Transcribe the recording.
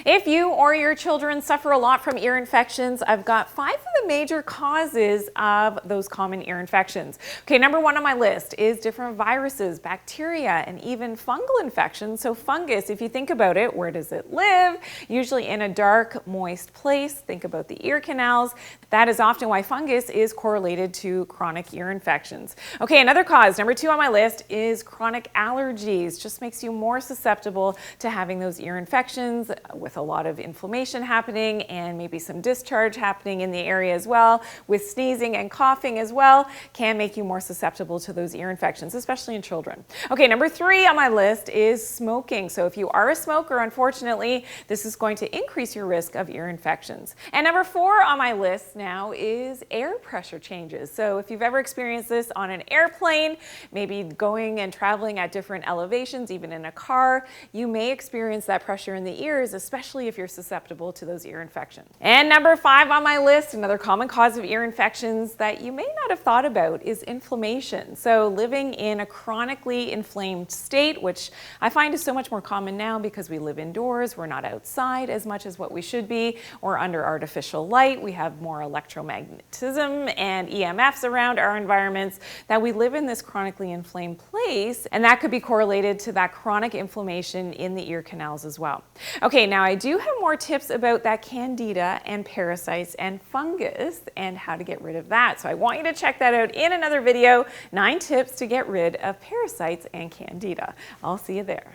If you or your children suffer a lot from ear infections, I've got 5 of the major causes of those common ear infections. Okay, number 1 on my list is different viruses, bacteria, and even fungal infections. So fungus, if you think about it, where does it live? Usually in a dark, moist place. Think about the ear canals. That is often why fungus is correlated to chronic ear infections. Okay, another cause, number 2 on my list, is chronic allergies. Just makes you more susceptible to having those ear infections with a lot of inflammation happening and maybe some discharge happening in the area as well, with sneezing and coughing as well, can make you more susceptible to those ear infections, especially in children. Okay, number 3 on my list is smoking. So if you are a smoker, unfortunately, this is going to increase your risk of ear infections. And number 4 on my list now is air pressure changes. So if you've ever experienced this on an airplane, maybe going and traveling at different elevations, even in a car, you may experience that pressure in the ears, especially if you're susceptible to those ear infections. And number 5 on my list, another common cause of ear infections that you may not have thought about, is inflammation. So living in a chronically inflamed state, which I find is so much more common now because we live indoors, we're not outside as much as what we should be, or under artificial light, we have more electromagnetism and EMFs around our environments, that we live in this chronically inflamed place, and that could be correlated to that chronic inflammation in the ear canals as well. Okay, now I do have more tips about that candida and parasites and fungus and how to get rid of that. So I want you to check that out in another video, 9 tips to get rid of parasites and candida. I'll see you there.